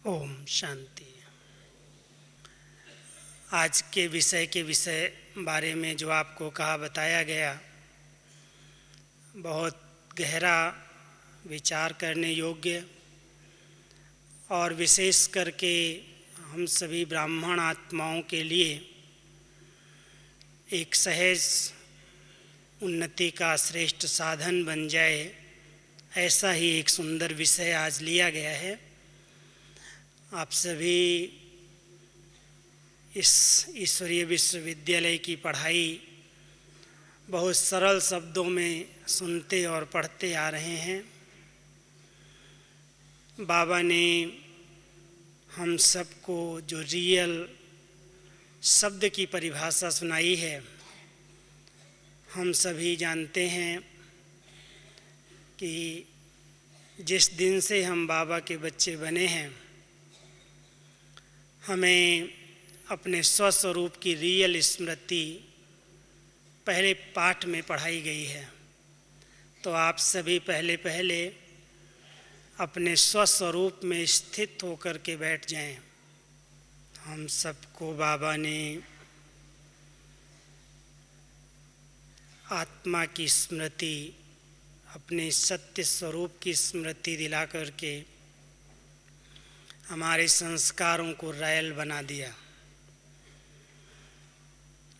ओम शांति। आज के विषय बारे में जो आपको कहा बताया गया, बहुत गहरा विचार करने योग्य और विशेष करके हम सभी ब्राह्मण आत्माओं के लिए एक सहज उन्नति का श्रेष्ठ साधन बन जाए, ऐसा ही एक सुंदर विषय आज लिया गया है। आप सभी इस ईश्वरीय विश्वविद्यालय की पढ़ाई बहुत सरल शब्दों में सुनते और पढ़ते आ रहे हैं। बाबा ने हम सबको जो रियल शब्द की परिभाषा सुनाई है, हम सभी जानते हैं कि जिस दिन से हम बाबा के बच्चे बने हैं, हमें अपने स्वस्वरूप की रियल स्मृति पहले पाठ में पढ़ाई गई है। तो आप सभी पहले अपने स्वस्वरूप में स्थित होकर के बैठ जाएं। हम सबको बाबा ने आत्मा की स्मृति, अपने सत्य स्वरूप की स्मृति दिला करके हमारे संस्कारों को रॉयल बना दिया।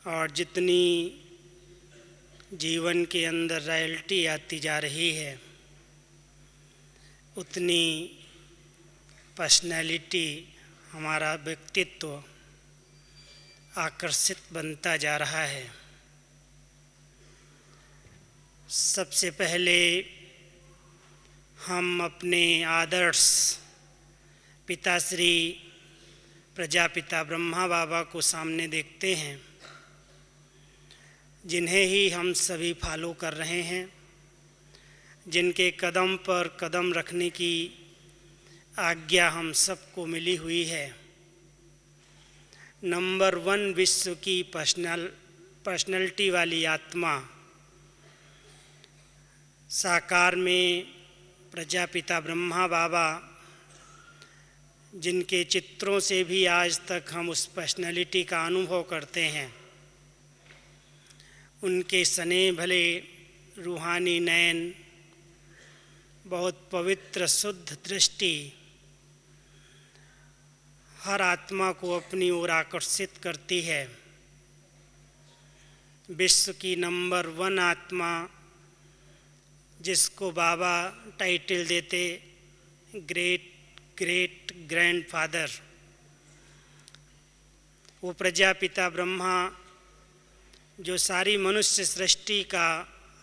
और जितनी जीवन के अंदर रॉयल्टी आती जा रही है, उतनी पर्सनैलिटी, हमारा व्यक्तित्व आकर्षित बनता जा रहा है। सबसे पहले हम अपने आदर्श पिताश्री प्रजापिता ब्रह्मा बाबा को सामने देखते हैं, जिन्हें ही हम सभी फॉलो कर रहे हैं, जिनके कदम पर कदम रखने की आज्ञा हम सबको मिली हुई है। नंबर 1 विश्व की पर्सनैलिटी वाली आत्मा साकार में प्रजापिता ब्रह्मा बाबा, जिनके चित्रों से भी आज तक हम उस पर्सनैलिटी का अनुभव करते हैं, उनके स्नेह भले रूहानी नयन, बहुत पवित्र शुद्ध दृष्टि हर आत्मा को अपनी ओर आकर्षित करती है। विश्व की नंबर 1 आत्मा, जिसको बाबा टाइटल देते ग्रेट ग्रेट ग्रैंडफादर, वो प्रजापिता ब्रह्मा जो सारी मनुष्य सृष्टि का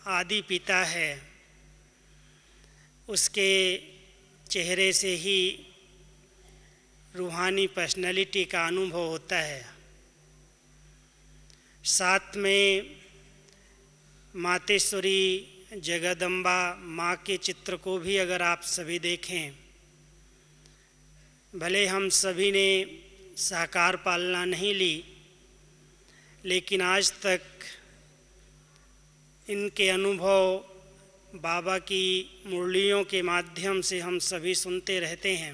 आदि पिता है, उसके चेहरे से ही रूहानी पर्सनैलिटी का अनुभव होता है। साथ में मातेश्वरी जगदम्बा माँ के चित्र को भी अगर आप सभी देखें, भले हम सभी ने साकार पालना नहीं ली, लेकिन आज तक इनके अनुभव बाबा की मुरलियों के माध्यम से हम सभी सुनते रहते हैं।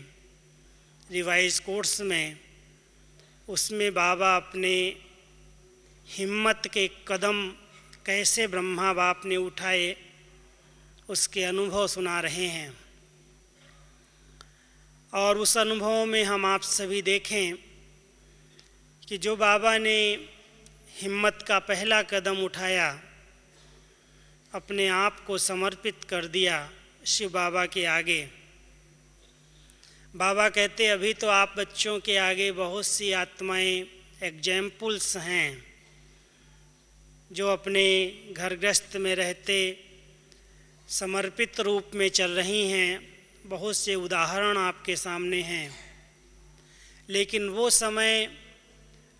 रिवाइज कोर्स में, उसमें बाबा अपने हिम्मत के कदम कैसे ब्रह्मा बाप ने उठाए, उसके अनुभव सुना रहे हैं। और उस अनुभव में हम आप सभी देखें कि जो बाबा ने हिम्मत का पहला कदम उठाया, अपने आप को समर्पित कर दिया शिव बाबा के आगे। बाबा कहते, अभी तो आप बच्चों के आगे बहुत सी आत्माएं एग्जाम्पल्स हैं, जो अपने घर गृहस्थ में रहते समर्पित रूप में चल रही हैं। बहुत से उदाहरण आपके सामने हैं। लेकिन वो समय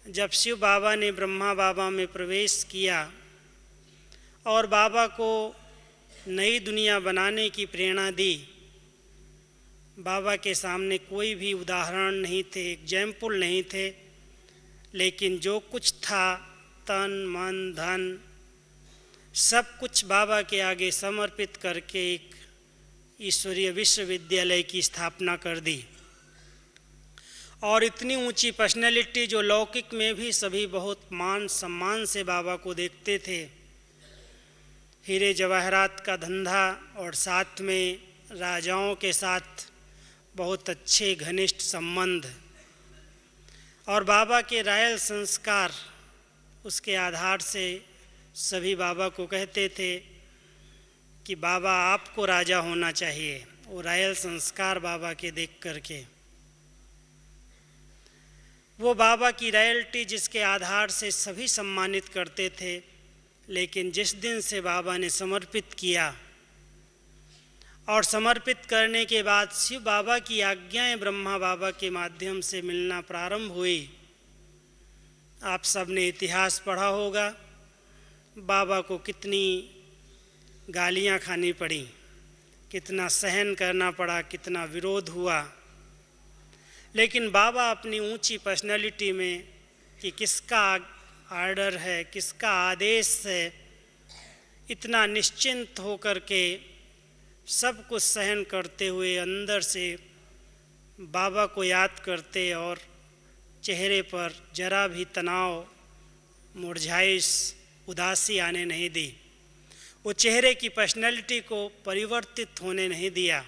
जब शिव बाबा ने ब्रह्मा बाबा में प्रवेश किया और बाबा को नई दुनिया बनाने की प्रेरणा दी, बाबा के सामने कोई भी उदाहरण नहीं थे, एग्जाम्पल नहीं थे, लेकिन जो कुछ था, तन मन धन सब कुछ बाबा के आगे समर्पित करके एक ईश्वरीय विश्वविद्यालय की स्थापना कर दी। और इतनी ऊंची पर्सनैलिटी जो लौकिक में भी सभी बहुत मान सम्मान से बाबा को देखते थे। हीरे जवाहरात का धंधा और साथ में राजाओं के साथ बहुत अच्छे घनिष्ठ संबंध और बाबा के रॉयल संस्कार, उसके आधार से सभी बाबा को कहते थे कि बाबा आपको राजा होना चाहिए। वो रॉयल संस्कार बाबा के देख करके, वो बाबा की रॉयल्टी जिसके आधार से सभी सम्मानित करते थे। लेकिन जिस दिन से बाबा ने समर्पित किया और समर्पित करने के बाद शिव बाबा की आज्ञाएं ब्रह्मा बाबा के माध्यम से मिलना प्रारंभ हुई। आप सब ने इतिहास पढ़ा होगा, बाबा को कितनी गालियां खानी पड़ी, कितना सहन करना पड़ा, कितना विरोध हुआ। लेकिन बाबा अपनी ऊंची पर्सनैलिटी में कि किसका आर्डर है, किसका आदेश है, इतना निश्चिंत होकर के सब कुछ सहन करते हुए अंदर से बाबा को याद करते और चेहरे पर जरा भी तनाव, मुरझाइश, उदासी आने नहीं दी। वो चेहरे की पर्सनैलिटी को परिवर्तित होने नहीं दिया।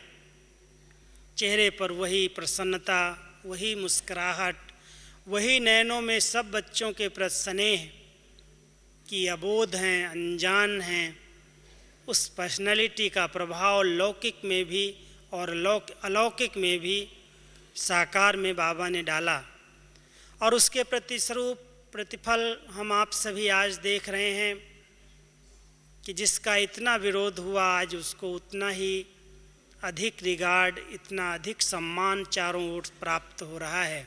चेहरे पर वही प्रसन्नता, वही मुस्कुराहट, वही नैनों में सब बच्चों के प्रति स्नेह कि अबोध हैं, अनजान हैं। उस पर्सनैलिटी का प्रभाव लौकिक में भी और अलौकिक में भी साकार में बाबा ने डाला और उसके प्रतिस्वरूप प्रतिफल हम आप सभी आज देख रहे हैं कि जिसका इतना विरोध हुआ आज उसको उतना ही अधिक रिगार्ड, इतना अधिक सम्मान चारों ओर प्राप्त हो रहा है।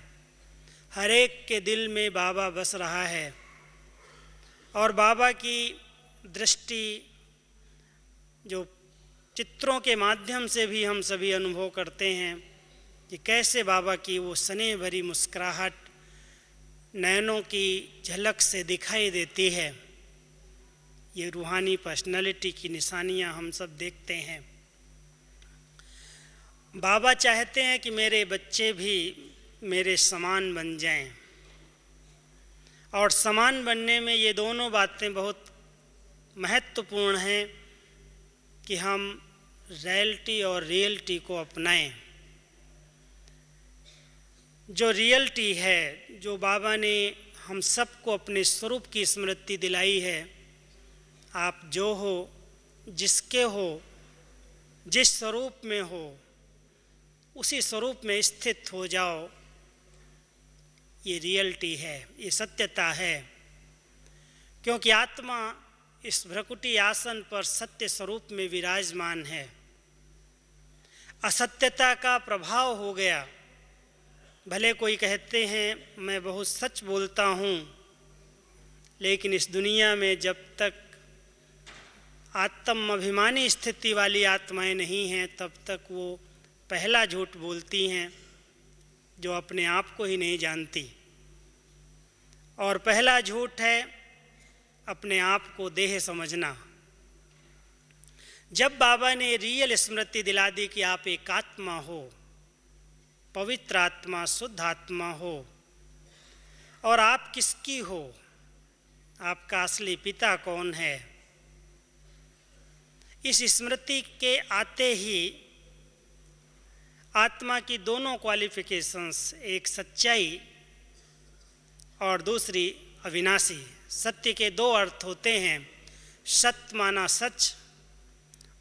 हर एक के दिल में बाबा बस रहा है और बाबा की दृष्टि जो चित्रों के माध्यम से भी हम सभी अनुभव करते हैं कि कैसे बाबा की वो स्नेह भरी मुस्कुराहट नैनों की झलक से दिखाई देती है। ये रूहानी पर्सनैलिटी की निशानियां हम सब देखते हैं। बाबा चाहते हैं कि मेरे बच्चे भी मेरे समान बन जाएं और समान बनने में ये दोनों बातें बहुत महत्वपूर्ण हैं कि हम रियलिटी और रियलिटी को अपनाएं। जो रियलिटी है, जो बाबा ने हम सबको अपने स्वरूप की स्मृति दिलाई है, आप जो हो, जिसके हो, जिस स्वरूप में हो, उसी स्वरूप में स्थित हो जाओ। ये रियलिटी है, ये सत्यता है, क्योंकि आत्मा इस भ्रकुटी आसन पर सत्य स्वरूप में विराजमान है। असत्यता का प्रभाव हो गया। भले कोई कहते हैं मैं बहुत सच बोलता हूँ, लेकिन इस दुनिया में जब तक आत्म अभिमानी स्थिति वाली आत्माएं नहीं हैं तब तक वो पहला झूठ बोलती हैं जो अपने आप को ही नहीं जानती। और पहला झूठ है अपने आप को देह समझना। जब बाबा ने रियल स्मृति दिला दी कि आप एक आत्मा हो, पवित्र आत्मा, शुद्ध आत्मा हो, और आप किसकी हो, आपका असली पिता कौन है, इस स्मृति के आते ही आत्मा की दोनों क्वालिफिकेशंस, एक सच्चाई और दूसरी अविनाशी। सत्य के दो अर्थ होते हैं, सत्य माना सच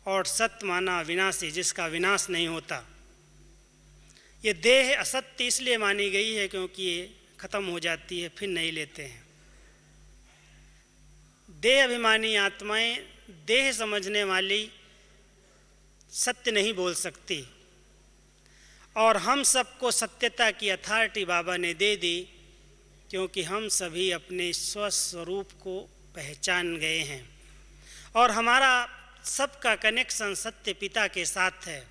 और सत्य माना अविनाशी, जिसका विनाश नहीं होता। ये देह असत्य इसलिए मानी गई है क्योंकि ये खत्म हो जाती है, फिर नहीं लेते हैं। देह अभिमानी आत्माएं, देह समझने वाली सत्य नहीं बोल सकती, और हम सबको सत्यता की अथॉरिटी बाबा ने दे दी क्योंकि हम सभी अपने स्वस्वरूप को पहचान गए हैं और हमारा सबका कनेक्शन सत्य पिता के साथ है।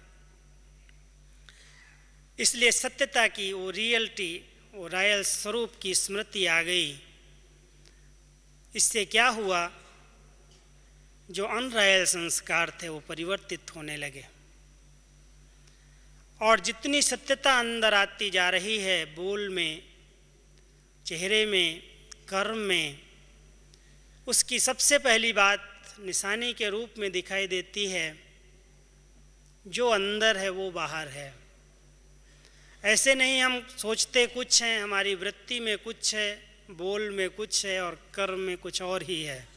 इसलिए सत्यता की वो रियलिटी, वो रॉयल स्वरूप की स्मृति आ गई। इससे क्या हुआ, जो अनरॉयल संस्कार थे वो परिवर्तित होने लगे और जितनी सत्यता अंदर आती जा रही है, बोल में, चेहरे में, कर्म में, उसकी सबसे पहली बात निशानी के रूप में दिखाई देती है, जो अंदर है वो बाहर है। ऐसे नहीं हम सोचते कुछ हैं, हमारी वृत्ति में कुछ है, बोल में कुछ है और कर्म में कुछ और ही है।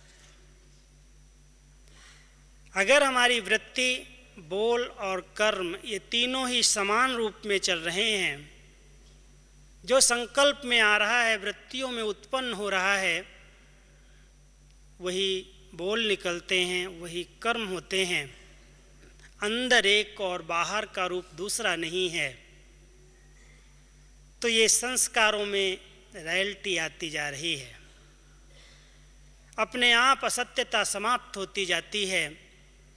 अगर हमारी वृत्ति, बोल और कर्म ये तीनों ही समान रूप में चल रहे हैं, जो संकल्प में आ रहा है, वृत्तियों में उत्पन्न हो रहा है, वही बोल निकलते हैं, वही कर्म होते हैं। अंदर एक और बाहर का रूप दूसरा नहीं है। तो ये संस्कारों में रॉयल्टी आती जा रही है। अपने आप असत्यता समाप्त होती जाती है,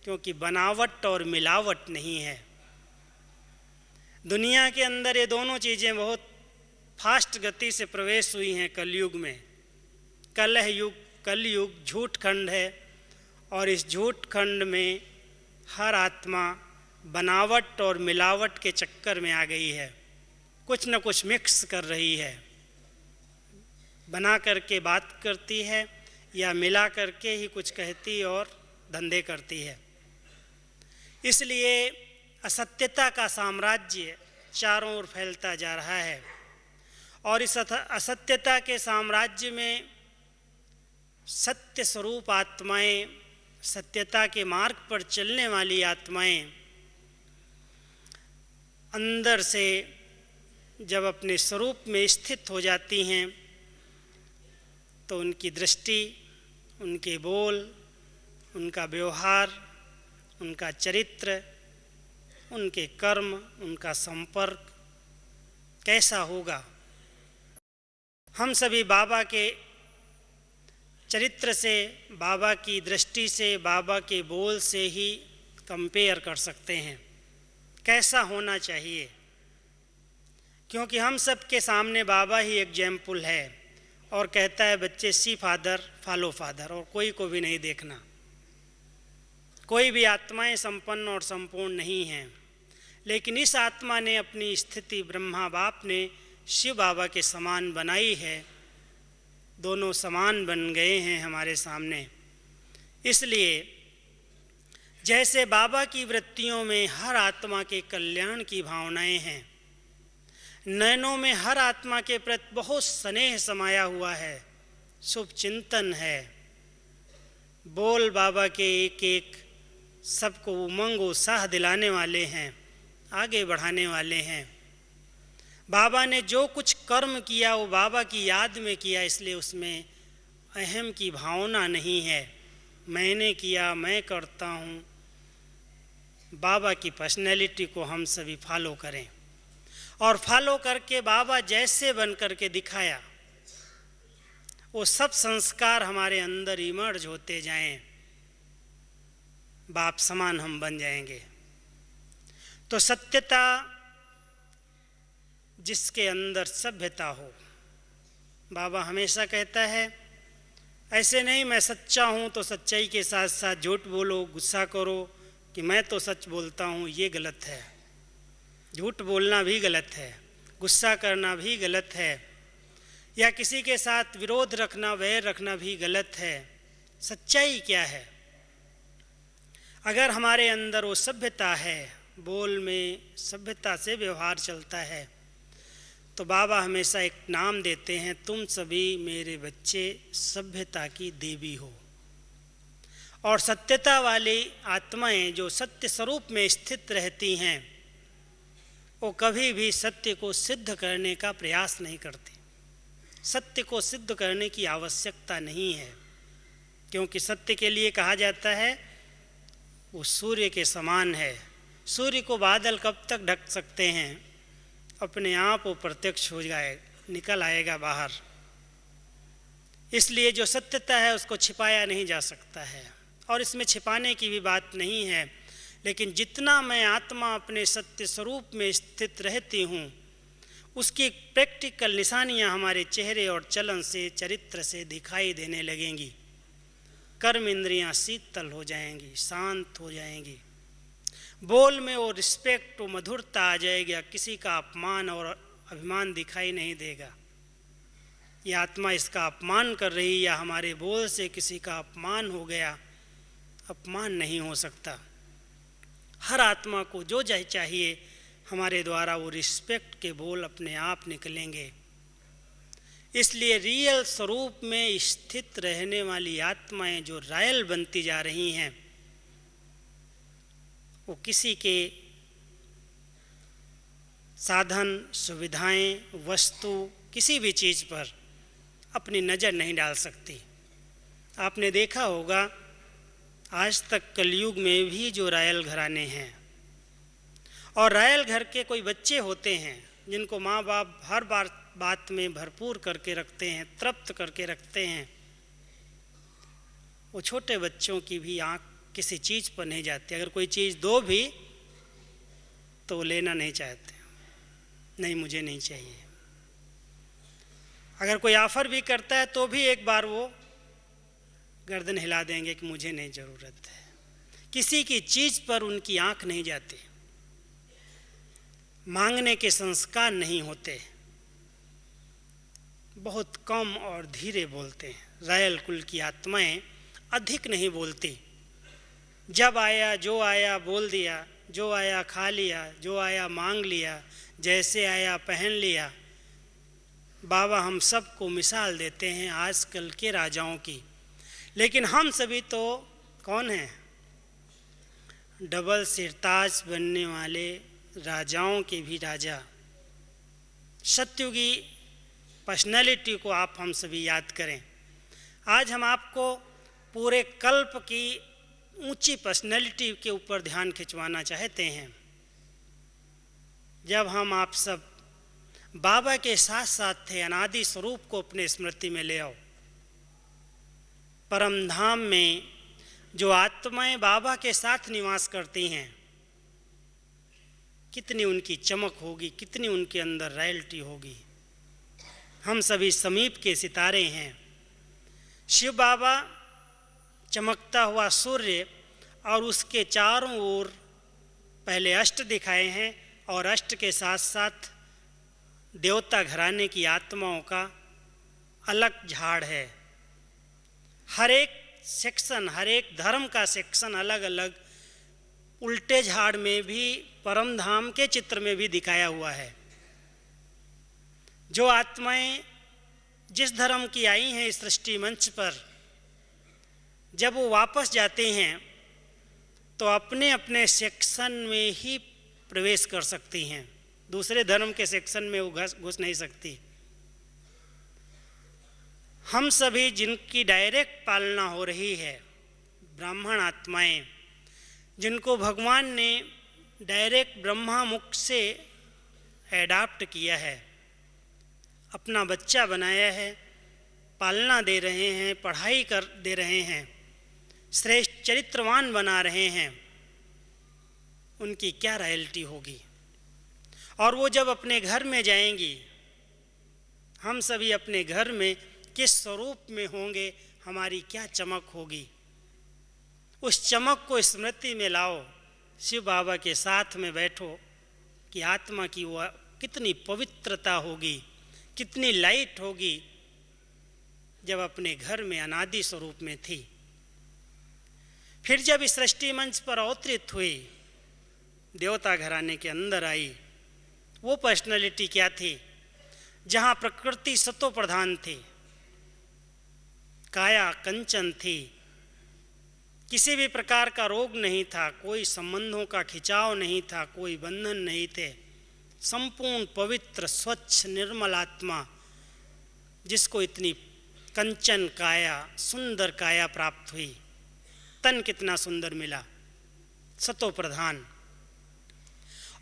क्योंकि बनावट और मिलावट नहीं है। दुनिया के अंदर ये दोनों चीज़ें बहुत फास्ट गति से प्रवेश हुई हैं कलयुग में। कलयुग झूठ खंड है और इस झूठ खंड में हर आत्मा बनावट और मिलावट के चक्कर में आ गई है। कुछ न कुछ मिक्स कर रही है, बना करके बात करती है या मिला करके ही कुछ कहती और धंधे करती है। इसलिए असत्यता का साम्राज्य चारों ओर फैलता जा रहा है और इस असत्यता के साम्राज्य में सत्य स्वरूप आत्माएं, सत्यता के मार्ग पर चलने वाली आत्माएं अंदर से जब अपने स्वरूप में स्थित हो जाती हैं तो उनकी दृष्टि, उनके बोल, उनका व्यवहार, उनका चरित्र, उनके कर्म, उनका संपर्क कैसा होगा। हम सभी बाबा के चरित्र से, बाबा की दृष्टि से, बाबा के बोल से ही कंपेयर कर सकते हैं कैसा होना चाहिए, क्योंकि हम सब के सामने बाबा ही एग्जाम्पल है और कहता है बच्चे सी फादर फॉलो फादर, और कोई को भी नहीं देखना। कोई भी आत्माएं संपन्न और संपूर्ण नहीं हैं, लेकिन इस आत्मा ने अपनी स्थिति ब्रह्मा बाप ने शिव बाबा के समान बनाई है। दोनों समान बन गए हैं हमारे सामने। इसलिए जैसे बाबा की वृत्तियों में हर आत्मा के कल्याण की भावनाएं हैं, नयनों में हर आत्मा के प्रति बहुत स्नेह समाया हुआ है, शुभ चिंतन है, बोल बाबा के एक एक सबको उमंग उत्साह दिलाने वाले हैं, आगे बढ़ाने वाले हैं। बाबा ने जो कुछ कर्म किया वो बाबा की याद में किया, इसलिए उसमें अहम की भावना नहीं है। मैंने किया, मैं करता हूँ। बाबा की पर्सनैलिटी को हम सभी फॉलो करें और फॉलो करके बाबा जैसे बन करके दिखाया वो सब संस्कार हमारे अंदर इमर्ज होते जाएं, बाप समान हम बन जाएंगे। तो सत्यता, जिसके अंदर सभ्यता हो, बाबा हमेशा कहता है ऐसे नहीं मैं सच्चा हूँ तो सच्चाई के साथ साथ झूठ बोलो, गुस्सा करो कि मैं तो सच बोलता हूँ, ये गलत है। झूठ बोलना भी गलत है, गुस्सा करना भी गलत है, या किसी के साथ विरोध रखना, वैर रखना भी गलत है। सच्चाई क्या है? अगर हमारे अंदर वो सभ्यता है, बोल में सभ्यता से व्यवहार चलता है, तो बाबा हमेशा एक नाम देते हैं, तुम सभी मेरे बच्चे सभ्यता की देवी हो। और सत्यता वाली आत्माएं जो सत्य स्वरूप में स्थित रहती हैं, वो कभी भी सत्य को सिद्ध करने का प्रयास नहीं करती। सत्य को सिद्ध करने की आवश्यकता नहीं है, क्योंकि सत्य के लिए कहा जाता है वो सूर्य के समान है। सूर्य को बादल कब तक ढक सकते हैं? अपने आप वो प्रत्यक्ष हो जाए, निकल आएगा बाहर। इसलिए जो सत्यता है उसको छिपाया नहीं जा सकता है, और इसमें छिपाने की भी बात नहीं है। लेकिन जितना मैं आत्मा अपने सत्य स्वरूप में स्थित रहती हूँ, उसकी प्रैक्टिकल निशानियाँ हमारे चेहरे और चलन से, चरित्र से दिखाई देने लगेंगी। कर्म इंद्रियाँ शीतल हो जाएंगी, शांत हो जाएंगी। बोल में वो रिस्पेक्ट, वो मधुरता आ जाएगा, किसी का अपमान और अभिमान दिखाई नहीं देगा। ये आत्मा इसका अपमान कर रही या हमारे बोल से किसी का अपमान हो गया, अपमान नहीं हो सकता। हर आत्मा को जो चाहिए हमारे द्वारा वो रिस्पेक्ट के बोल अपने आप निकलेंगे। इसलिए रियल स्वरूप में स्थित रहने वाली आत्माएं जो रॉयल बनती जा रही हैं, वो किसी के साधन, सुविधाएं, वस्तु, किसी भी चीज़ पर अपनी नज़र नहीं डाल सकती। आपने देखा होगा आज तक कलयुग में भी जो रॉयल घराने हैं और रॉयल घर के कोई बच्चे होते हैं जिनको माँ बाप हर बात में भरपूर करके रखते हैं, तृप्त करके रखते हैं, वो छोटे बच्चों की भी आँख किसी चीज़ पर नहीं जाती। अगर कोई चीज़ दो भी तो वो लेना नहीं चाहते, नहीं मुझे नहीं चाहिए। अगर कोई ऑफ़र भी करता है तो भी एक बार वो गर्दन हिला देंगे कि मुझे नहीं ज़रूरत है। किसी की चीज़ पर उनकी आँख नहीं जाती, मांगने के संस्कार नहीं होते, बहुत कम और धीरे बोलते हैं। रॉयल कुल की आत्माएं अधिक नहीं बोलती। जब आया जो आया बोल दिया, जो आया खा लिया, जो आया मांग लिया, जैसे आया पहन लिया। बाबा हम सबको मिसाल देते हैं आजकल के राजाओं की, लेकिन हम सभी तो कौन हैं? डबल सिरताज बनने वाले राजाओं के भी राजा। सत्युगी पर्सनैलिटी को आप हम सभी याद करें। आज हम आपको पूरे कल्प की ऊंची पर्सनैलिटी के ऊपर ध्यान खिंचवाना चाहते हैं। जब हम आप सब बाबा के साथ साथ थे, अनादि स्वरूप को अपने स्मृति में ले आओ। परम धाम में जो आत्माएं बाबा के साथ निवास करती हैं, कितनी उनकी चमक होगी, कितनी उनके अंदर रॉयल्टी होगी। हम सभी समीप के सितारे हैं। शिव बाबा चमकता हुआ सूर्य और उसके चारों ओर पहले अष्ट दिखाए हैं और अष्ट के साथ साथ देवता घराने की आत्माओं का अलग झाड़ है। हर एक सेक्शन, हर एक धर्म का सेक्शन अलग अलग उल्टे झाड़ में भी परम धाम के चित्र में भी दिखाया हुआ है। जो आत्माएं जिस धर्म की आई हैं इस सृष्टि मंच पर, जब वो वापस जाते हैं तो अपने अपने सेक्शन में ही प्रवेश कर सकती हैं, दूसरे धर्म के सेक्शन में वो घुस नहीं सकती। हम सभी जिनकी डायरेक्ट पालना हो रही है, ब्राह्मण आत्माएं, जिनको भगवान ने डायरेक्ट ब्रह्मा मुख से एडाप्ट किया है, अपना बच्चा बनाया है, पालना दे रहे हैं, पढ़ाई कर दे रहे हैं, श्रेष्ठ चरित्रवान बना रहे हैं, उनकी क्या रॉयल्टी होगी। और वो जब अपने घर में जाएंगी, हम सभी अपने घर में किस स्वरूप में होंगे, हमारी क्या चमक होगी। उस चमक को स्मृति में लाओ, शिव बाबा के साथ में बैठो कि आत्मा की वो कितनी पवित्रता होगी, कितनी लाइट होगी जब अपने घर में अनादि स्वरूप में थी। फिर जब इस सृष्टि मंच पर अवतरित हुई, देवता घराने के अंदर आई, वो पर्सनैलिटी क्या थी? जहाँ प्रकृति सतो प्रधान थी, काया कंचन थी, किसी भी प्रकार का रोग नहीं था, कोई संबंधों का खिंचाव नहीं था, कोई बंधन नहीं थे। संपूर्ण पवित्र स्वच्छ निर्मल आत्मा, जिसको इतनी कंचन काया, सुंदर काया प्राप्त हुई, तन कितना सुंदर मिला, सतो प्रधान।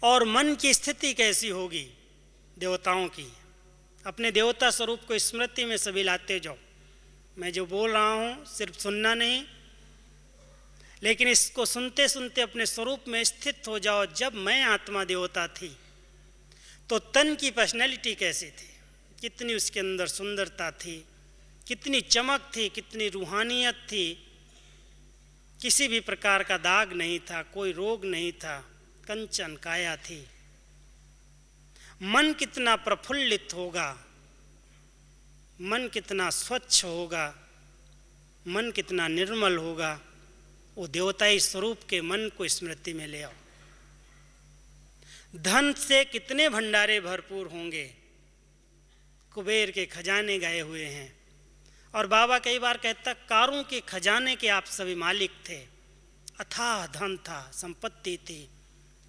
और मन की स्थिति कैसी होगी देवताओं की? अपने देवता स्वरूप को स्मृति में सभी लाते जाओ। मैं जो बोल रहा हूँ सिर्फ सुनना नहीं, लेकिन इसको सुनते सुनते अपने स्वरूप में स्थित हो जाओ। जब मैं आत्मा देवता थी तो तन की पर्सनैलिटी कैसी थी, कितनी उसके अंदर सुंदरता थी, कितनी चमक थी, कितनी रूहानियत थी, किसी भी प्रकार का दाग नहीं था, कोई रोग नहीं था, कंचन काया थी। मन कितना प्रफुल्लित होगा, मन कितना स्वच्छ होगा, मन कितना निर्मल होगा, वो देवताई स्वरूप के मन को स्मृति में ले आओ। धन से कितने भंडारे भरपूर होंगे, कुबेर के खजाने गए हुए हैं। और बाबा कई बार कहता, कारों के खजाने के आप सभी मालिक थे। अथाह धन था, संपत्ति थी,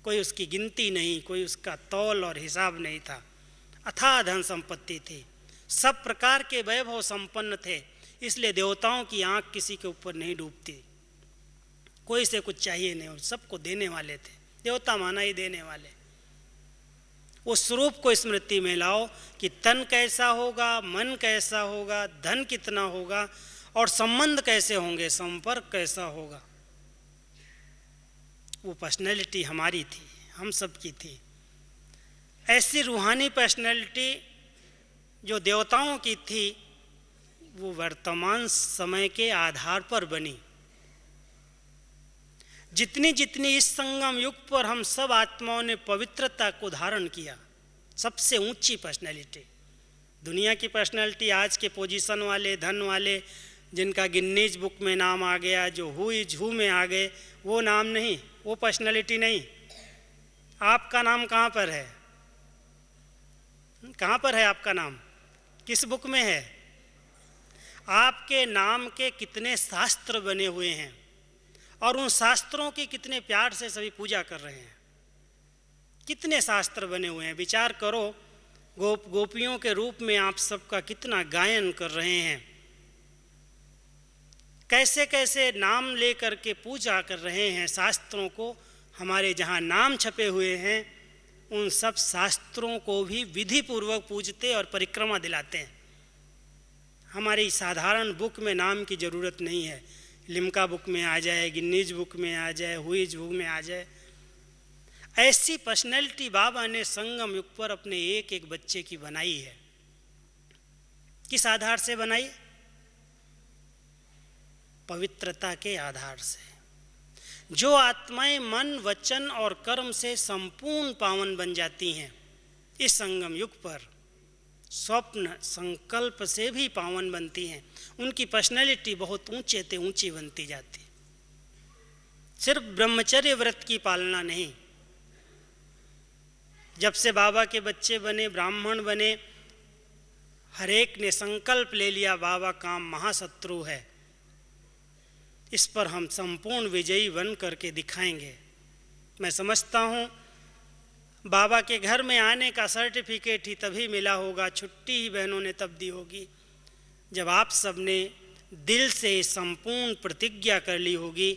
कोई उसकी गिनती नहीं, कोई उसका तौल और हिसाब नहीं था। अथाह धन संपत्ति थी, सब प्रकार के वैभव संपन्न थे, इसलिए देवताओं की आंख किसी के ऊपर नहीं डूबती। कोई से कुछ चाहिए नहीं, सबको देने वाले थे। देवता माना ही देने वाले। उस स्वरूप को स्मृति में लाओ कि तन कैसा होगा, मन कैसा होगा, धन कितना होगा और संबंध कैसे होंगे, संपर्क कैसा होगा। वो पर्सनैलिटी हमारी थी, हम सब की थी। ऐसी रूहानी पर्सनैलिटी जो देवताओं की थी, वो वर्तमान समय के आधार पर बनी। जितनी जितनी इस संगम युग पर हम सब आत्माओं ने पवित्रता को धारण किया, सबसे ऊंची पर्सनैलिटी। दुनिया की पर्सनैलिटी आज के पोजीशन वाले, धन वाले, जिनका गिनीज बुक में नाम आ गया, जो हु इज हु में आ गए, वो नाम नहीं, वो पर्सनैलिटी नहीं। आपका नाम कहाँ पर है? कहाँ पर है आपका नाम? किस बुक में है? आपके नाम के कितने शास्त्र बने हुए हैं और उन शास्त्रों की कितने प्यार से सभी पूजा कर रहे हैं। कितने शास्त्र बने हुए हैं, विचार करो। गोपियों के रूप में आप सबका कितना गायन कर रहे हैं, कैसे कैसे नाम ले करके पूजा कर रहे हैं शास्त्रों को। हमारे जहाँ नाम छपे हुए हैं, उन सब शास्त्रों को भी विधि पूर्वक पूजते और परिक्रमा दिलाते हैं। हमारी साधारण बुक में नाम की ज़रूरत नहीं है। लिम्का बुक में आ जाए, गिनीज बुक में आ जाए, हुईज बुक में आ जाए। ऐसी पर्सनैलिटी बाबा ने संगम युग पर अपने एक एक बच्चे की बनाई है। किस आधार से बनाई? पवित्रता के आधार से। जो आत्माएं मन, वचन और कर्म से संपूर्ण पावन बन जाती हैं, इस संगम युग पर स्वप्न संकल्प से भी पावन बनती हैं। उनकी पर्सनैलिटी बहुत ऊंचे से ऊंची बनती जाती। सिर्फ ब्रह्मचर्य व्रत की पालना नहीं, जब से बाबा के बच्चे बने, ब्राह्मण बने, हर एक ने संकल्प ले लिया, बाबा काम महाशत्रु है, इस पर हम संपूर्ण विजयी बन करके दिखाएंगे। मैं समझता हूँ बाबा के घर में आने का सर्टिफिकेट ही तभी मिला होगा, छुट्टी ही बहनों ने तब दी होगी, जब आप सब ने दिल से संपूर्ण प्रतिज्ञा कर ली होगी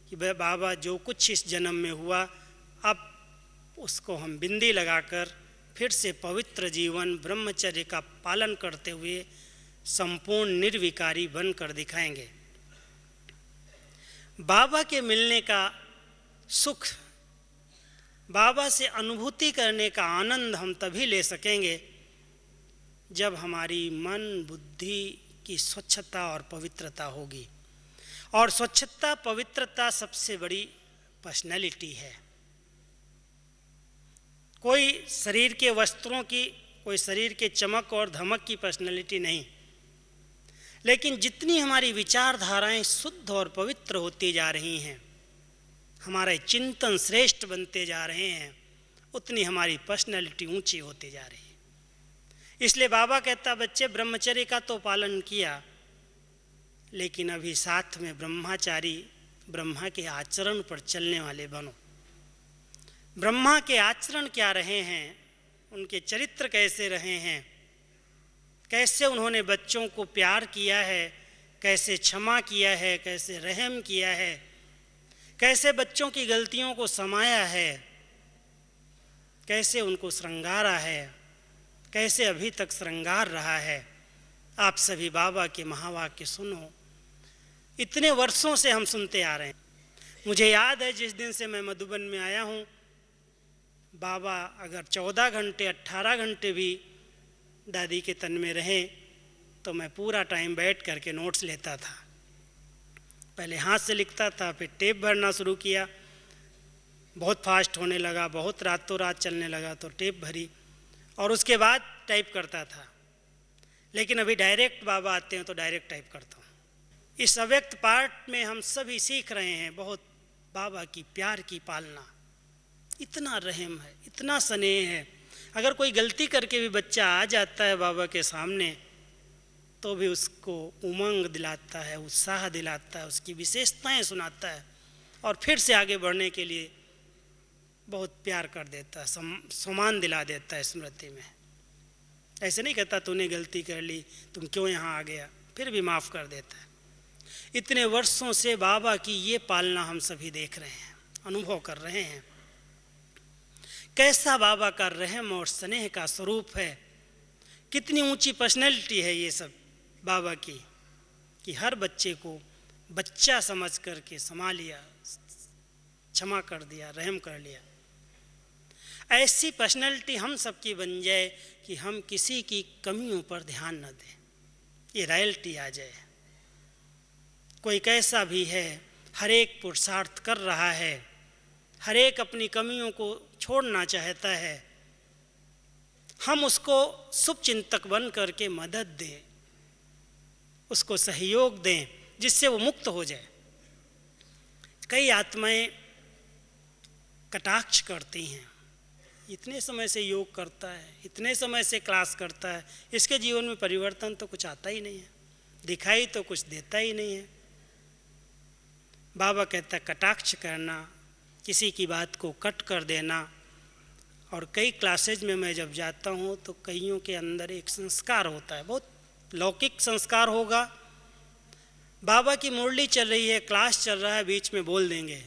कि बाबा जो कुछ इस जन्म में हुआ, अब उसको हम बिंदी लगाकर फिर से पवित्र जीवन ब्रह्मचर्य का पालन करते हुए संपूर्ण निर्विकारी बनकर दिखाएंगे। बाबा के मिलने का सुख, बाबा से अनुभूति करने का आनंद हम तभी ले सकेंगे जब हमारी मन बुद्धि की स्वच्छता और पवित्रता होगी। और स्वच्छता पवित्रता सबसे बड़ी पर्सनैलिटी है। कोई शरीर के वस्त्रों की, कोई शरीर के चमक और धमक की पर्सनैलिटी नहीं, लेकिन जितनी हमारी विचारधाराएं शुद्ध और पवित्र होती जा रही हैं, हमारे चिंतन श्रेष्ठ बनते जा रहे हैं, उतनी हमारी पर्सनैलिटी ऊंची होती जा रही है। इसलिए बाबा कहता, बच्चे ब्रह्मचर्य का तो पालन किया, लेकिन अभी साथ में ब्रह्मचारी, ब्रह्मा के आचरण पर चलने वाले बनो। ब्रह्मा के आचरण क्या रहे हैं, उनके चरित्र कैसे रहे हैं, कैसे उन्होंने बच्चों को प्यार किया है, कैसे क्षमा किया है, कैसे रहम किया है, कैसे बच्चों की गलतियों को समाया है, कैसे उनको श्रृंगारा है, कैसे अभी तक श्रृंगार रहा है। आप सभी बाबा के महावाक्य सुनो। इतने वर्षों से हम सुनते आ रहे हैं। मुझे याद है जिस दिन से मैं मधुबन में आया हूँ, बाबा अगर 14 घंटे 18 घंटे भी दादी के तन में रहे तो मैं पूरा टाइम बैठ करके नोट्स लेता था। पहले हाथ से लिखता था, फिर टेप भरना शुरू किया। बहुत फास्ट होने लगा, बहुत रातों रात चलने लगा, तो टेप भरी और उसके बाद टाइप करता था। लेकिन अभी डायरेक्ट बाबा आते हैं तो डायरेक्ट टाइप करता हूँ। इस अव्यक्त पार्ट में हम सभी सीख रहे हैं बहुत बाबा की प्यार की पालना। इतना रहम है, इतना स्नेह है। अगर कोई गलती करके भी बच्चा आ जाता है बाबा के सामने तो भी उसको उमंग दिलाता है, उत्साह दिलाता है, उसकी विशेषताएं सुनाता है और फिर से आगे बढ़ने के लिए बहुत प्यार कर देता है, सम्मान दिला देता है स्मृति में। ऐसे नहीं कहता तूने गलती कर ली, तुम क्यों यहाँ आ गया, फिर भी माफ़ कर देता है। इतने वर्षों से बाबा की ये पालना हम सभी देख रहे हैं, अनुभव कर रहे हैं। कैसा बाबा का रहम और स्नेह का स्वरूप है, कितनी ऊंची पर्सनैलिटी है ये सब बाबा की, कि हर बच्चे को बच्चा समझ करके संभाल लिया, क्षमा कर दिया, रहम कर लिया। ऐसी पर्सनैलिटी हम सबकी बन जाए कि हम किसी की कमियों पर ध्यान न दें, ये रॉयल्टी आ जाए। कोई कैसा भी है, हर एक पुरुषार्थ कर रहा है, हर एक अपनी कमियों को छोड़ना चाहता है, हम उसको शुभचिंतक बन करके मदद दें, उसको सहयोग दें जिससे वो मुक्त हो जाए। कई आत्माएं कटाक्ष करती हैं, इतने समय से योग करता है, इतने समय से क्लास करता है, इसके जीवन में परिवर्तन तो कुछ आता ही नहीं है, दिखाई तो कुछ देता ही नहीं है। बाबा कहता है कटाक्ष करना, किसी की बात को कट कर देना। और कई क्लासेज में मैं जब जाता हूँ तो कईयों के अंदर एक संस्कार होता है, बहुत लौकिक संस्कार होगा। बाबा की मुरली चल रही है, क्लास चल रहा है, बीच में बोल देंगे,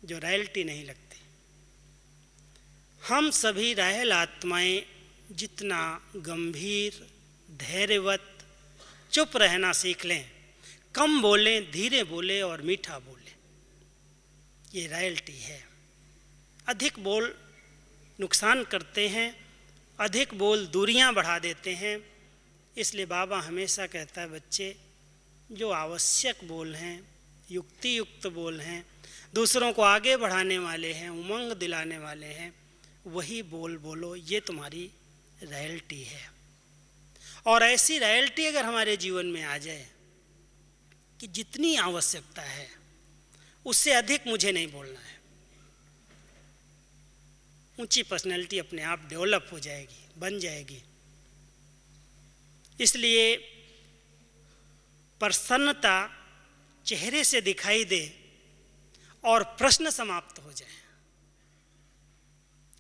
जो रॉयल्टी नहीं लगती। हम सभी रायल आत्माएं जितना गंभीर, धैर्यवत, चुप रहना सीख लें, कम बोलें, धीरे बोलें और मीठा बोलें, ये रॉयल्टी है। अधिक बोल नुकसान करते हैं, अधिक बोल दूरियां बढ़ा देते हैं। इसलिए बाबा हमेशा कहता है बच्चे, जो आवश्यक बोल हैं, युक्ति युक्त बोल हैं, दूसरों को आगे बढ़ाने वाले हैं, उमंग दिलाने वाले हैं, वही बोल बोलो, ये तुम्हारी रॉयल्टी है। और ऐसी रॉयल्टी अगर हमारे जीवन में आ जाए कि जितनी आवश्यकता है उससे अधिक मुझे नहीं बोलना है, ऊंची पर्सनैलिटी अपने आप डेवलप हो जाएगी, बन जाएगी। इसलिए प्रसन्नता चेहरे से दिखाई दे और प्रश्न समाप्त हो जाए।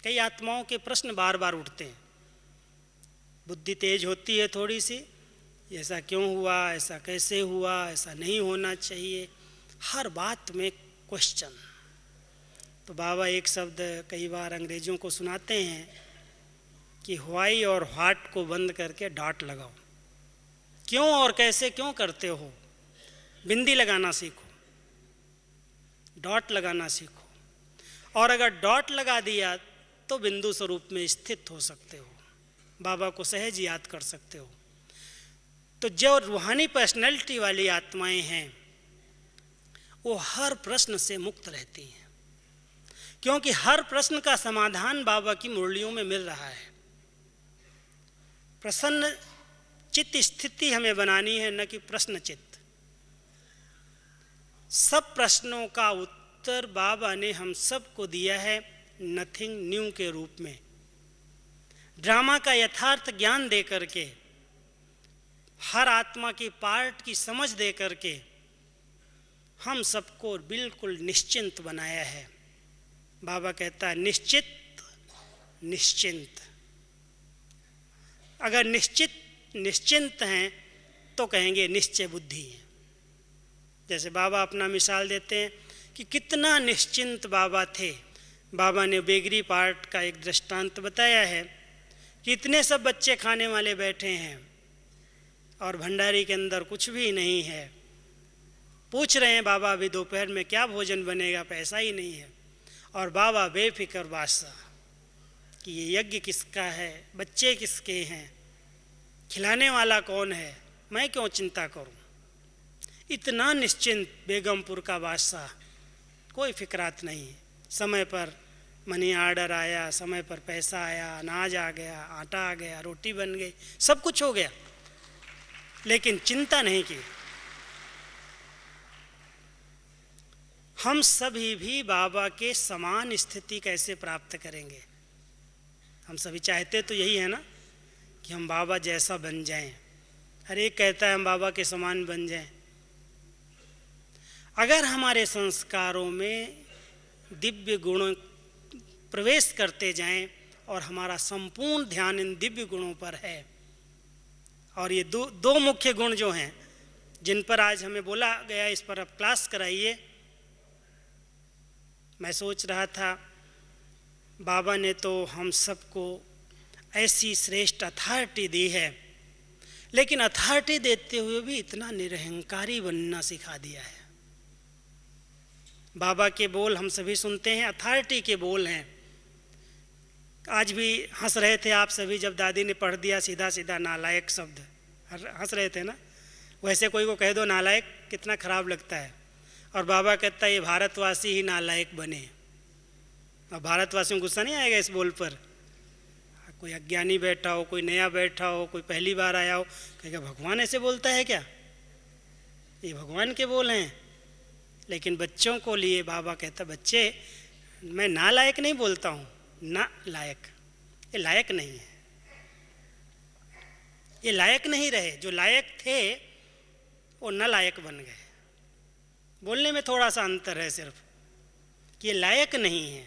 कई आत्माओं के प्रश्न बार बार उठते हैं, बुद्धि तेज होती है थोड़ी सी, ऐसा क्यों हुआ, ऐसा कैसे हुआ, ऐसा नहीं होना चाहिए, हर बात में क्वेश्चन। तो बाबा एक शब्द कई बार अंग्रेज़ों को सुनाते हैं कि व्हाई और व्हाट को बंद करके डॉट लगाओ। क्यों और कैसे क्यों करते हो, बिंदी लगाना सीखो, डॉट लगाना सीखो। और अगर डॉट लगा दिया तो बिंदु स्वरूप में स्थित हो सकते हो, बाबा को सहज याद कर सकते हो। तो जो रूहानी पर्सनैलिटी वाली आत्माएं हैं वो हर प्रश्न से मुक्त रहती हैं, क्योंकि हर प्रश्न का समाधान बाबा की मुरलियों में मिल रहा है। प्रसन्न चित्त स्थिति हमें बनानी है, न कि प्रश्न चित्त। सब प्रश्नों का उत्तर बाबा ने हम सबको दिया है नथिंग न्यू के रूप में, ड्रामा का यथार्थ ज्ञान दे करके, हर आत्मा की पार्ट की समझ दे करके हम सबको बिल्कुल निश्चिंत बनाया है। बाबा कहता है निश्चित निश्चिंत। अगर निश्चिंत हैं तो कहेंगे निश्चय बुद्धि है। जैसे बाबा अपना मिसाल देते हैं कि कितना निश्चिंत बाबा थे। बाबा ने बेगरी पार्ट का एक दृष्टांत बताया है कि इतने सब बच्चे खाने वाले बैठे हैं और भंडारी के अंदर कुछ भी नहीं है। पूछ रहे हैं बाबा अभी दोपहर में क्या भोजन बनेगा, पैसा ही नहीं है। और बाबा बेफिक्र बादशाह कि ये यज्ञ किसका है, बच्चे किसके हैं, खिलाने वाला कौन है, मैं क्यों चिंता करूं। इतना निश्चिंत बेगमपुर का बादशाह कोई फिक्रात नहीं है। समय पर मनी आर्डर आया, समय पर पैसा आया, अनाज आ गया, आटा आ गया, रोटी बन गई, सब कुछ हो गया, लेकिन चिंता नहीं की। हम सभी भी बाबा के समान स्थिति कैसे प्राप्त करेंगे? हम सभी चाहते तो यही है ना कि हम बाबा जैसा बन जाएं। हर एक कहता है हम बाबा के समान बन जाएं। अगर हमारे संस्कारों में दिव्य गुण प्रवेश करते जाएं और हमारा संपूर्ण ध्यान इन दिव्य गुणों पर है, और ये दो मुख्य गुण जो हैं जिन पर आज हमें बोला गया, इस पर अब क्लास कराइए। मैं सोच रहा था बाबा ने तो हम सबको ऐसी श्रेष्ठ अथॉरिटी दी है, लेकिन अथॉरिटी देते हुए भी इतना निरहंकारी बनना सिखा दिया है। बाबा के बोल हम सभी सुनते हैं, अथॉरिटी के बोल हैं। आज भी हंस रहे थे आप सभी जब दादी ने पढ़ दिया सीधा सीधा नालायक शब्द, हंस रहे थे ना। वैसे कोई को कह दो नालायक, कितना खराब लगता है, और बाबा कहता है ये भारतवासी ही नालायक बने। अब भारतवासियों को गुस्सा नहीं आएगा इस बोल पर? कोई अज्ञानी बैठा हो, कोई नया बैठा हो, कोई पहली बार आया हो, कहेगा भगवान ऐसे बोलता है क्या? ये भगवान के बोल हैं। लेकिन बच्चों को लिए बाबा कहता, बच्चे मैं नालायक नहीं बोलता हूँ, ना लायक। ये लायक नहीं है, ये लायक नहीं रहे। जो लायक थे वो न लायक बन गए। बोलने में थोड़ा सा अंतर है सिर्फ, कि ये लायक नहीं है।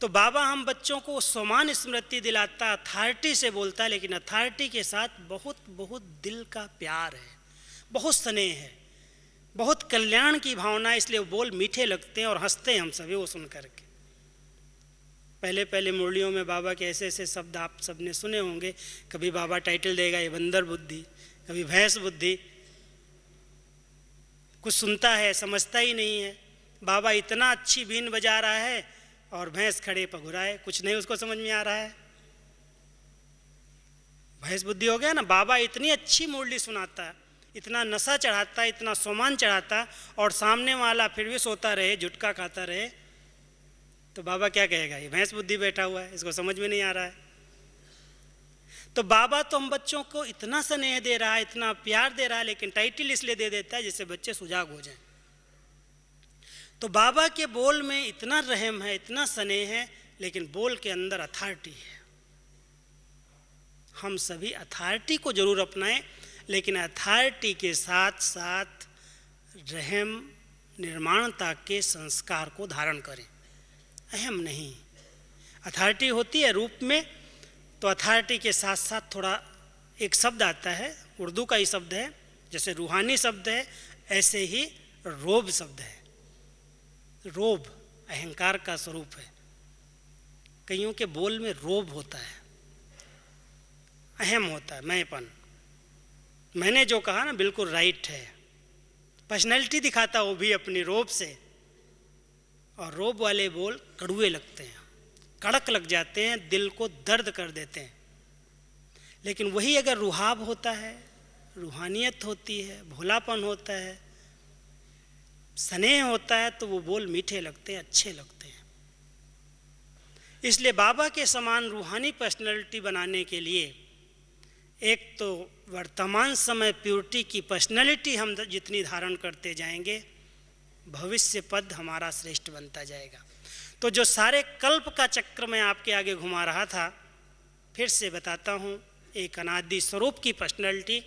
तो बाबा हम बच्चों को समान स्मृति दिलाता, अथॉरिटी से बोलता है, लेकिन अथॉरिटी के साथ बहुत बहुत दिल का प्यार है, बहुत स्नेह है, बहुत कल्याण की भावना है। इसलिए वो बोल मीठे लगते हैं और हंसते हैं हम सभी वो सुन करके। पहले पहले मुरलियों में बाबा के ऐसे ऐसे शब्द आप सबने सुने होंगे। कभी बाबा टाइटल देगा ये बंदर बुद्धि, कभी भैंस बुद्धि। कुछ सुनता है समझता ही नहीं है। बाबा इतना अच्छी बीन बजा रहा है और भैंस खड़े पगुराए, कुछ नहीं उसको समझ में आ रहा है। भैंस बुद्धि हो गया ना। बाबा इतनी अच्छी मुरली सुनाता, इतना नशा चढ़ाता, इतना सोमान चढ़ाता, और सामने वाला फिर भी सोता रहे, झुटका खाता रहे, तो बाबा क्या कहेगा? ये भैंस बुद्धि बैठा हुआ है, इसको समझ में नहीं आ रहा है। तो बाबा तो हम बच्चों को इतना स्नेह दे रहा है, इतना प्यार दे रहा है, लेकिन टाइटल इसलिए दे देता है जिससे बच्चे सुजाग हो जाएं। तो बाबा के बोल में इतना रहम है, इतना स्नेह है, लेकिन बोल के अंदर अथॉरिटी है। हम सभी अथॉरिटी को जरूर अपनाएं, लेकिन अथॉरिटी के साथ साथ रहम निर्माणता के संस्कार को धारण करें। अहम नहीं। अथॉरिटी होती है रूप में, तो अथॉरिटी के साथ साथ थोड़ा एक शब्द आता है, उर्दू का ही शब्द है, जैसे रूहानी शब्द है, ऐसे ही रोब शब्द है। रोब अहंकार का स्वरूप है। कईयों के बोल में रोब होता है, अहम होता है, मैंपन। मैंने जो कहा ना बिल्कुल राइट है। पर्सनैलिटी दिखाता वो भी अपनी रोब से। और रोब वाले बोल कड़ुए लगते हैं, कड़क लग जाते हैं, दिल को दर्द कर देते हैं। लेकिन वही अगर रुहाब होता है, रूहानियत होती है, भोलापन होता है, स्नेह होता है, तो वो बोल मीठे लगते हैं, अच्छे लगते हैं। इसलिए बाबा के समान रूहानी पर्सनैलिटी बनाने के लिए एक तो वर्तमान समय प्योरिटी की पर्सनैलिटी हम जितनी धारण करते जाएंगे, भविष्य पद हमारा श्रेष्ठ बनता जाएगा। तो जो सारे कल्प का चक्र मैं आपके आगे घुमा रहा था, फिर से बताता हूँ। एक अनादि स्वरूप की पर्सनैलिटी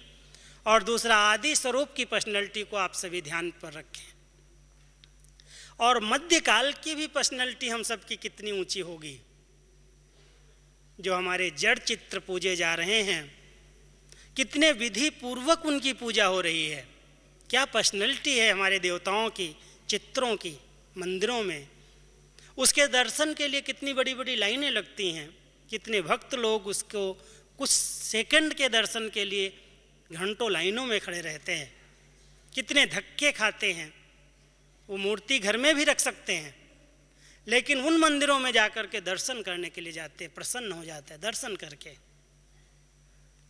और दूसरा आदि स्वरूप की पर्सनैलिटी को आप सभी ध्यान पर रखें। और मध्यकाल की भी पर्सनैलिटी हम सब की कितनी ऊंची होगी। जो हमारे जड़ चित्र पूजे जा रहे हैं, कितने विधि पूर्वक उनकी पूजा हो रही है। क्या पर्सनैलिटी है हमारे देवताओं की, चित्रों की, मंदिरों में। उसके दर्शन के लिए कितनी बड़ी बड़ी लाइनें लगती हैं, कितने भक्त लोग उसको कुछ सेकंड के दर्शन के लिए घंटों लाइनों में खड़े रहते हैं, कितने धक्के खाते हैं। वो मूर्ति घर में भी रख सकते हैं, लेकिन उन मंदिरों में जाकर के दर्शन करने के लिए जाते हैं, प्रसन्न हो जाते हैं दर्शन करके।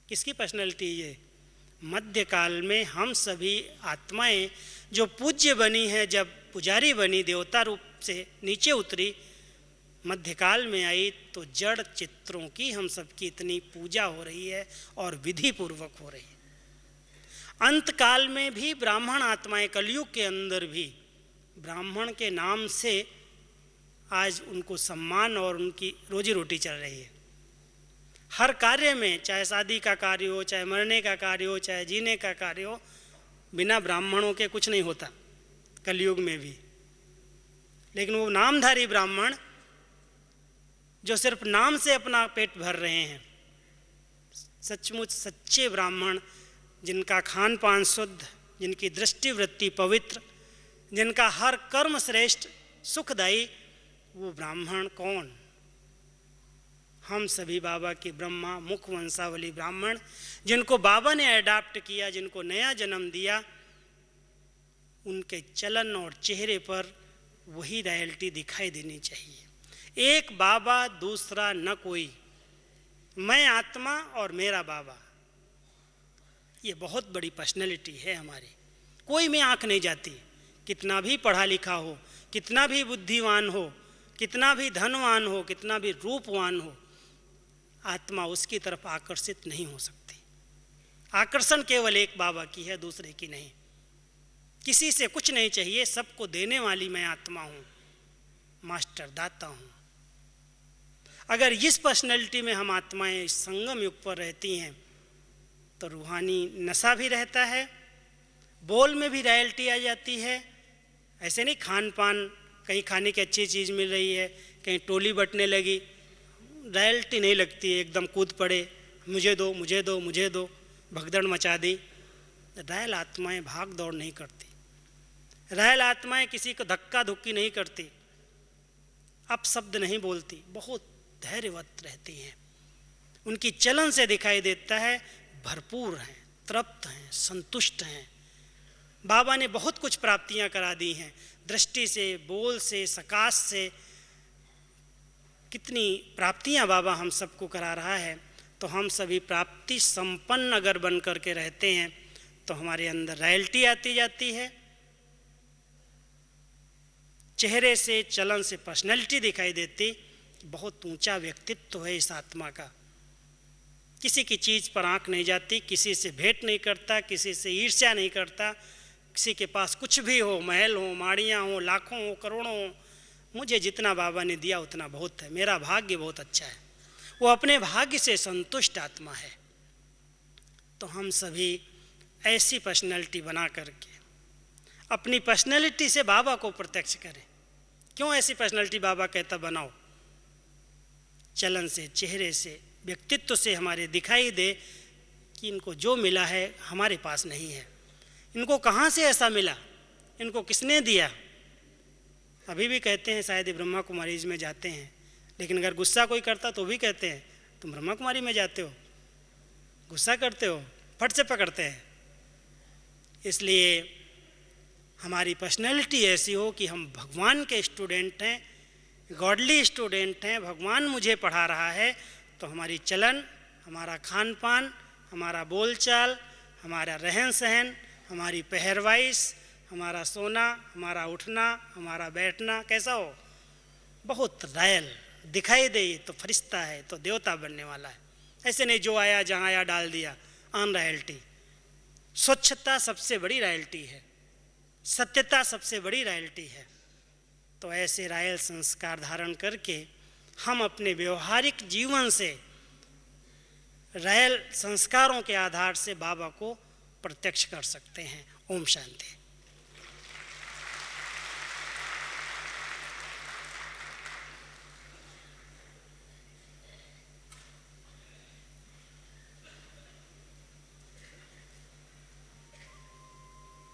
किसकी पर्सनैलिटी ये? मध्यकाल में हम सभी आत्माएं जो पूज्य बनी हैं, जब पुजारी बनी, देवता रूप से नीचे उतरी, मध्यकाल में आई, तो जड़ चित्रों की हम सबकी इतनी पूजा हो रही है और विधि पूर्वक हो रही है। अंतकाल में भी ब्राह्मण आत्माएं, कलयुग के अंदर भी ब्राह्मण के नाम से आज उनको सम्मान और उनकी रोजी रोटी चल रही है। हर कार्य में, चाहे शादी का कार्य हो, चाहे मरने का कार्य हो, चाहे जीने का कार्य हो, बिना ब्राह्मणों के कुछ नहीं होता कलयुग में भी। लेकिन वो नामधारी ब्राह्मण जो सिर्फ नाम से अपना पेट भर रहे हैं, सचमुच सच्चे ब्राह्मण, जिनका खान पान शुद्ध, जिनकी दृष्टि वृत्ति पवित्र, जिनका हर कर्म श्रेष्ठ सुखदायी, वो ब्राह्मण कौन? हम सभी बाबा की ब्रह्मा मुख वंशावली ब्राह्मण, जिनको बाबा ने अडॉप्ट किया, जिनको नया जन्म दिया, उनके चलन और चेहरे पर वही रॉयल्टी दिखाई देनी चाहिए। एक बाबा दूसरा न कोई, मैं आत्मा और मेरा बाबा, ये बहुत बड़ी पर्सनैलिटी है हमारी। कोई में आंख नहीं जाती, कितना भी पढ़ा लिखा हो, कितना भी बुद्धिमान हो, कितना भी धनवान हो, कितना भी रूपवान हो, आत्मा उसकी तरफ आकर्षित नहीं हो सकती। आकर्षण केवल एक बाबा की है, दूसरे की नहीं। किसी से कुछ नहीं चाहिए, सबको देने वाली मैं आत्मा हूँ, मास्टर दाता हूँ। अगर इस पर्सनैलिटी में हम आत्माएं इस संगम युग पर रहती हैं तो रूहानी नशा भी रहता है, बोल में भी रॉयल्टी आ जाती है। ऐसे नहीं खान पान, कहीं खाने की अच्छी चीज़ मिल रही है, कहीं टोली बटने लगी, रॉयल्टी नहीं लगती है, एकदम कूद पड़े, मुझे दो मुझे दो मुझे दो, भगदड़ मचा दी। रॉयल आत्माएं भाग दौड़ नहीं करती, रॉयल आत्माएं किसी को धक्का धुक्की नहीं करती, अपशब्द नहीं बोलती, बहुत धैर्यवत रहती हैं। उनकी चलन से दिखाई देता है भरपूर हैं, तृप्त हैं, संतुष्ट हैं। बाबा ने बहुत कुछ प्राप्तियां करा दी हैं, दृष्टि से, बोल से, सकाश से, कितनी प्राप्तियां बाबा हम सबको करा रहा है। तो हम सभी प्राप्ति संपन्न अगर बन करके रहते हैं तो हमारे अंदर रॉयल्टी आती जाती है। चेहरे से, चलन से पर्सनैलिटी दिखाई देती, बहुत ऊंचा व्यक्तित्व है इस आत्मा का। किसी की चीज़ पर आंख नहीं जाती, किसी से भेंट नहीं करता, किसी से ईर्ष्या नहीं करता, किसी के पास कुछ भी हो, महल हो, माड़ियाँ हो, लाखों हो, करोड़ों हो, मुझे जितना बाबा ने दिया उतना बहुत है, मेरा भाग्य बहुत अच्छा है। वो अपने भाग्य से संतुष्ट आत्मा है। तो हम सभी ऐसी पर्सनैलिटी बना करके अपनी पर्सनैलिटी से बाबा को प्रत्यक्ष करें। क्यों ऐसी पर्सनैलिटी बाबा कहता बनाओ? चलन से, चेहरे से, व्यक्तित्व से हमारे दिखाई दे कि इनको जो मिला है हमारे पास नहीं है। इनको कहाँ से ऐसा मिला, इनको किसने दिया? अभी भी कहते हैं शायद ब्रह्मा कुमारीज में जाते हैं, लेकिन अगर गुस्सा कोई करता तो भी कहते हैं तुम ब्रह्मा कुमारी में जाते हो, गुस्सा करते हो, फट से पकड़ते हैं। इसलिए हमारी पर्सनैलिटी ऐसी हो कि हम भगवान के स्टूडेंट हैं, गॉडली स्टूडेंट हैं, भगवान मुझे पढ़ा रहा है। तो हमारी चलन, हमारा खान पान, हमारा बोलचाल, हमारा रहन सहन, हमारी पहरवाइश, हमारा सोना, हमारा उठना, हमारा बैठना कैसा हो? बहुत रॉयल दिखाई दे। तो फरिश्ता है, तो देवता बनने वाला है। ऐसे नहीं जो आया जहाँ आया डाल दिया, अनरॉयल्टी। स्वच्छता सबसे बड़ी रॉयल्टी है, सत्यता सबसे बड़ी रॉयल्टी है। तो ऐसे रॉयल संस्कार धारण करके हम अपने व्यवहारिक जीवन से रॉयल संस्कारों के आधार से बाबा को प्रत्यक्ष कर सकते हैं। ओम शांति।